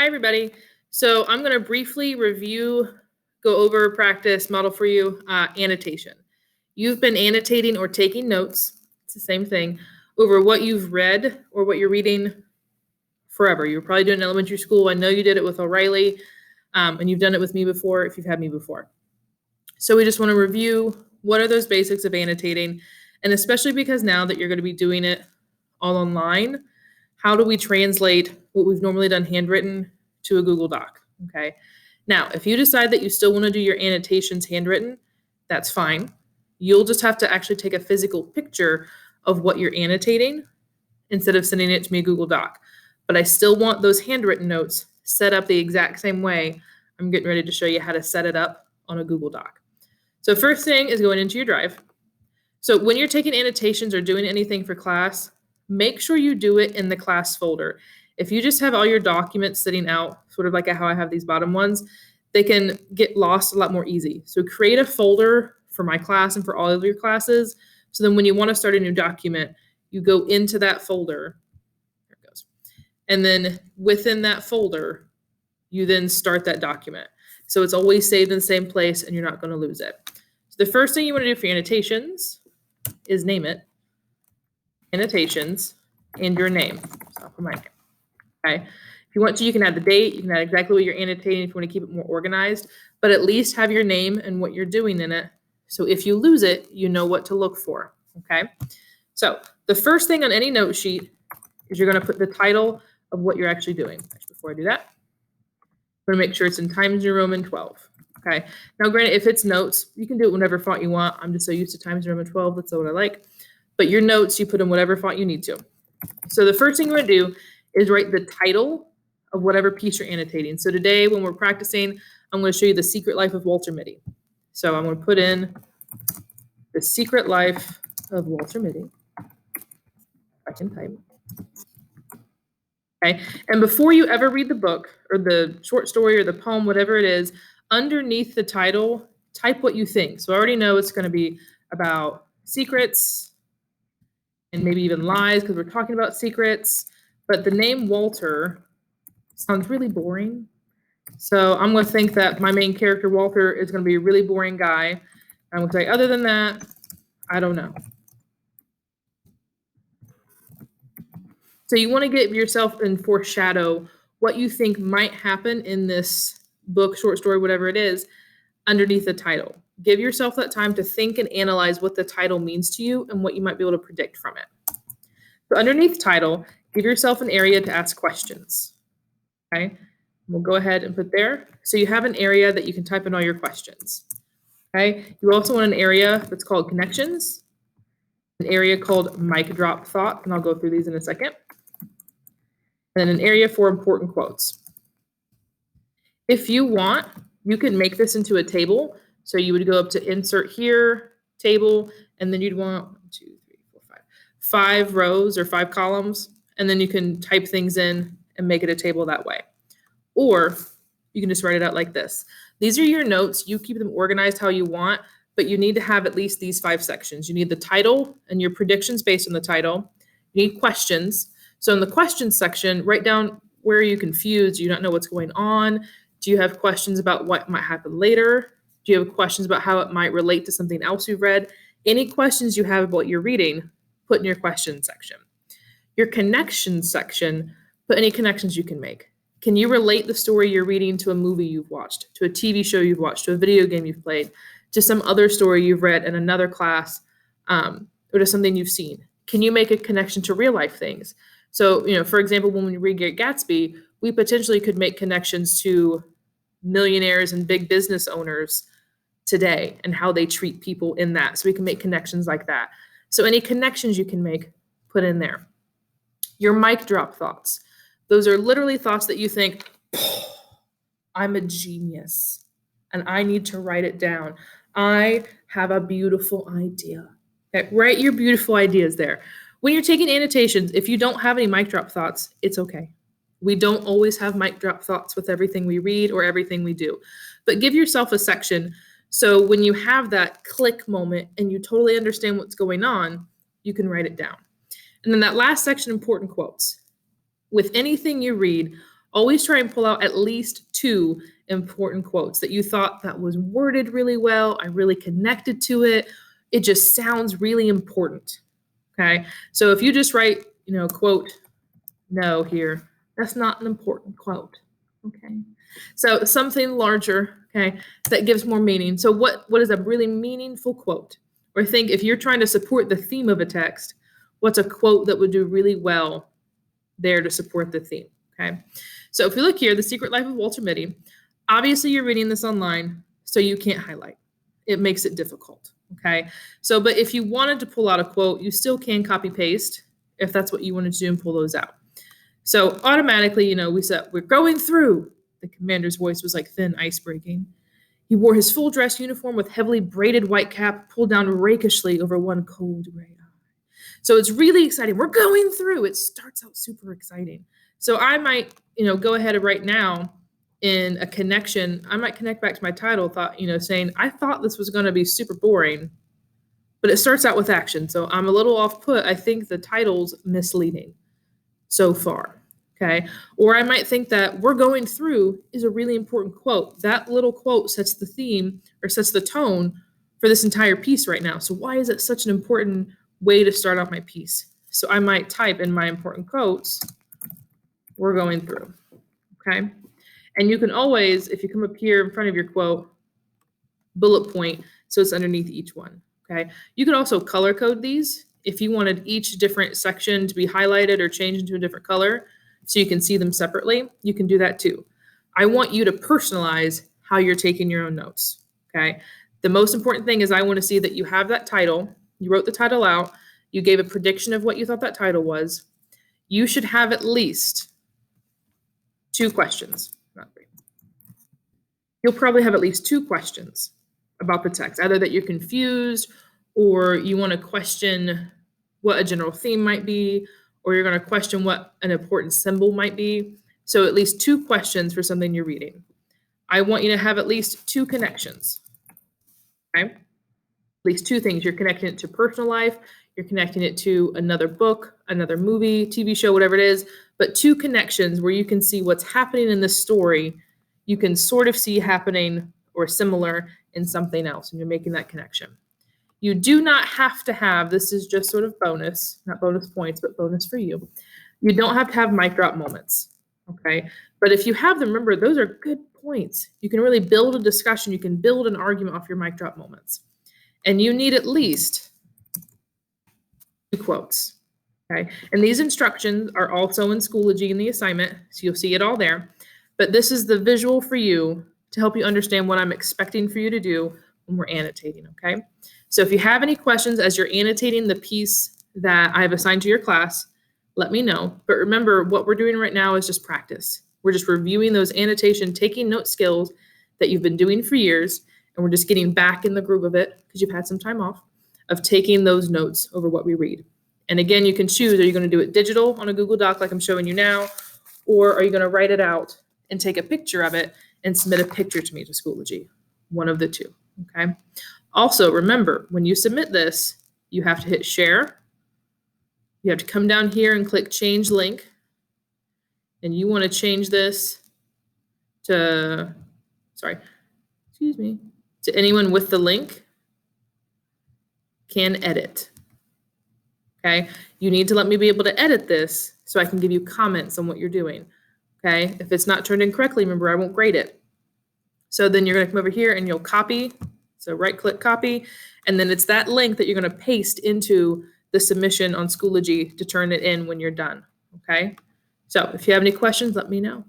Hi, everybody. So I'm going to briefly go over, practice, model for you annotation. You've been annotating or taking notes, it's the same thing, over what you've read or what you're reading forever. You were probably doing it in elementary school. I know you did it with O'Reilly, and you've done it with me before if you've had me before. So we just want to review what are those basics of annotating, and especially because now that you're going to be doing it all online, how do we translate what we've normally done handwritten to a Google Doc? Okay. Now, if you decide that you still want to do your annotations handwritten, that's fine. You'll just have to actually take a physical picture of what you're annotating instead of sending it to me a Google Doc. But I still want those handwritten notes set up the exact same way. I'm getting ready to show you how to set it up on a Google Doc. So first thing is going into your drive. So when you're taking annotations or doing anything for class, make sure you do it in the class folder. If you just have all your documents sitting out, sort of like how I have these bottom ones, they can get lost a lot more easy. So create a folder for my class and for all of your classes. So then when you want to start a new document, you go into that folder. There it goes. And then within that folder, you then start that document. So it's always saved in the same place and you're not going to lose it. So the first thing you want to do for annotations is name it. Annotations and your name. So I'll put my name. Okay. If you want to, you can add the date. You can add exactly what you're annotating if you want to keep it more organized, but at least have your name and what you're doing in it. So if you lose it, you know what to look for. Okay. So the first thing on any note sheet is you're going to put the title of what you're actually doing. Actually, before I do that, I'm going to make sure it's in Times New Roman 12. Okay. Now, granted, if it's notes, you can do it whatever font you want. I'm just so used to Times New Roman 12. That's what I like. But your notes, you put in whatever font you need to. So the first thing you're going to do is write the title of whatever piece you're annotating. So today, when we're practicing, I'm going to show you The Secret Life of Walter Mitty. So I'm going to put in The Secret Life of Walter Mitty. I can type. Okay. And before you ever read the book or the short story or the poem, whatever it is, underneath the title, type what you think. So I already know it's going to be about secrets and maybe even lies because we're talking about secrets. But the name Walter sounds really boring. So I'm going to think that my main character, Walter, is going to be a really boring guy. I'm going to say, other than that, I don't know. So you want to get yourself and foreshadow what you think might happen in this book, short story, whatever it is, underneath the title. Give yourself that time to think and analyze what the title means to you and what you might be able to predict from it. So underneath title, give yourself an area to ask questions. Okay, we'll go ahead and put there. So you have an area that you can type in all your questions. Okay, you also want an area that's called connections, an area called mic drop thought, and I'll go through these in a second. And an area for important quotes. If you want, you can make this into a table. So you would go up to insert here, table, and then you'd want 1, 2, 3, 4, 5 rows or 5 columns, and then you can type things in and make it a table that way. Or you can just write it out like this. These are your notes. You keep them organized how you want, but you need to have at least these 5 sections. You need the title and your predictions based on the title. You need questions. So in the questions section, write down where are you confused? Do you not know what's going on? Do you have questions about what might happen later? Do you have questions about how it might relate to something else you've read? Any questions you have about what you're reading, put in your questions section. Your connections section, put any connections you can make. Can you relate the story you're reading to a movie you've watched, to a TV show you've watched, to a video game you've played, to some other story you've read in another class, or to something you've seen? Can you make a connection to real life things? So, for example, when we read Great Gatsby, we potentially could make connections to millionaires and big business owners today and how they treat people in that. So we can make connections like that. So any connections you can make, put in there. Your mic drop thoughts. Those are literally thoughts that you think, I'm a genius and I need to write it down. I have a beautiful idea. Okay, write your beautiful ideas there. When you're taking annotations, if you don't have any mic drop thoughts, it's okay. We don't always have mic drop thoughts with everything we read or everything we do. But give yourself a section so when you have that click moment and you totally understand what's going on, you can write it down. And then that last section, important quotes. With anything you read, Always try and pull out at least 2 important quotes that you thought that was worded really well. I really connected to it. It just sounds really important. Okay. So if you just write, quote, no here, that's not an important quote. Okay. So something larger, okay, that gives more meaning. So what is a really meaningful quote? Or think if you're trying to support the theme of a text, what's a quote that would do really well there to support the theme? Okay. So if we look here, The Secret Life of Walter Mitty, obviously you're reading this online, so you can't highlight. It makes it difficult. Okay. So, but if you wanted to pull out a quote, you still can copy paste if that's what you wanted to do and pull those out. So automatically, we said, we're going through. The commander's voice was like thin ice breaking. He wore his full dress uniform with heavily braided white cap pulled down rakishly over one cold gray eye. So it's really exciting. We're going through. It starts out super exciting. So I might, go ahead and right now in a connection, I might connect back to my title thought, saying, I thought this was going to be super boring, but it starts out with action. So I'm a little off put. I think the title's misleading so far. Okay. Or I might think that we're going through is a really important quote. That little quote sets the theme or sets the tone for this entire piece right now. So why is it such an important way to start off my piece? So I might type in my important quotes, we're going through. Okay. And you can always, if you come up here in front of your quote, bullet point, so it's underneath each one. Okay. You could also color code these if you wanted each different section to be highlighted or changed into a different color so you can see them separately. You can do that too. I want you to personalize how you're taking your own notes. Okay. The most important thing is I want to see that you have that title. You wrote the title out. You gave a prediction of what you thought that title was. You should have at least 2 questions. Not 3. You'll probably have at least 2 questions about the text, either that you're confused or you want to question what a general theme might be, or you're going to question what an important symbol might be. So at least 2 questions for something you're reading. I want you to have at least 2 connections. Okay? At least 2 things. You're connecting it to personal life, you're connecting it to another book, another movie, TV show, whatever it is, but 2 connections where you can see what's happening in this story. You can sort of see happening or similar in something else, and you're making that connection. You do not have to have, this is just sort of bonus, not bonus points, but bonus for you. You don't have to have mic drop moments, okay? But if you have them, remember, those are good points. You can really build a discussion. You can build an argument off your mic drop moments. And you need at least 2 quotes, okay? And these instructions are also in Schoology in the assignment, so you'll see it all there. But this is the visual for you to help you understand what I'm expecting for you to do when we're annotating, okay? So if you have any questions as you're annotating the piece that I've assigned to your class, let me know. But remember, what we're doing right now is just practice. We're just reviewing those annotation, taking note skills that you've been doing for years, and we're just getting back in the groove of it because you've had some time off of taking those notes over what we read. And again, you can choose, are you going to do it digital on a Google Doc like I'm showing you now, or are you going to write it out and take a picture of it and submit a picture to me to Schoology? One of the 2, okay? Also, remember, when you submit this, you have to hit share. You have to come down here and click change link. And you want to change this to, to anyone with the link can edit. Okay, you need to let me be able to edit this so I can give you comments on what you're doing. Okay, if it's not turned in correctly, remember, I won't grade it. So then you're going to come over here and you'll copy. So right click copy, and then it's that link that you're going to paste into the submission on Schoology to turn it in when you're done. Okay, so if you have any questions, let me know.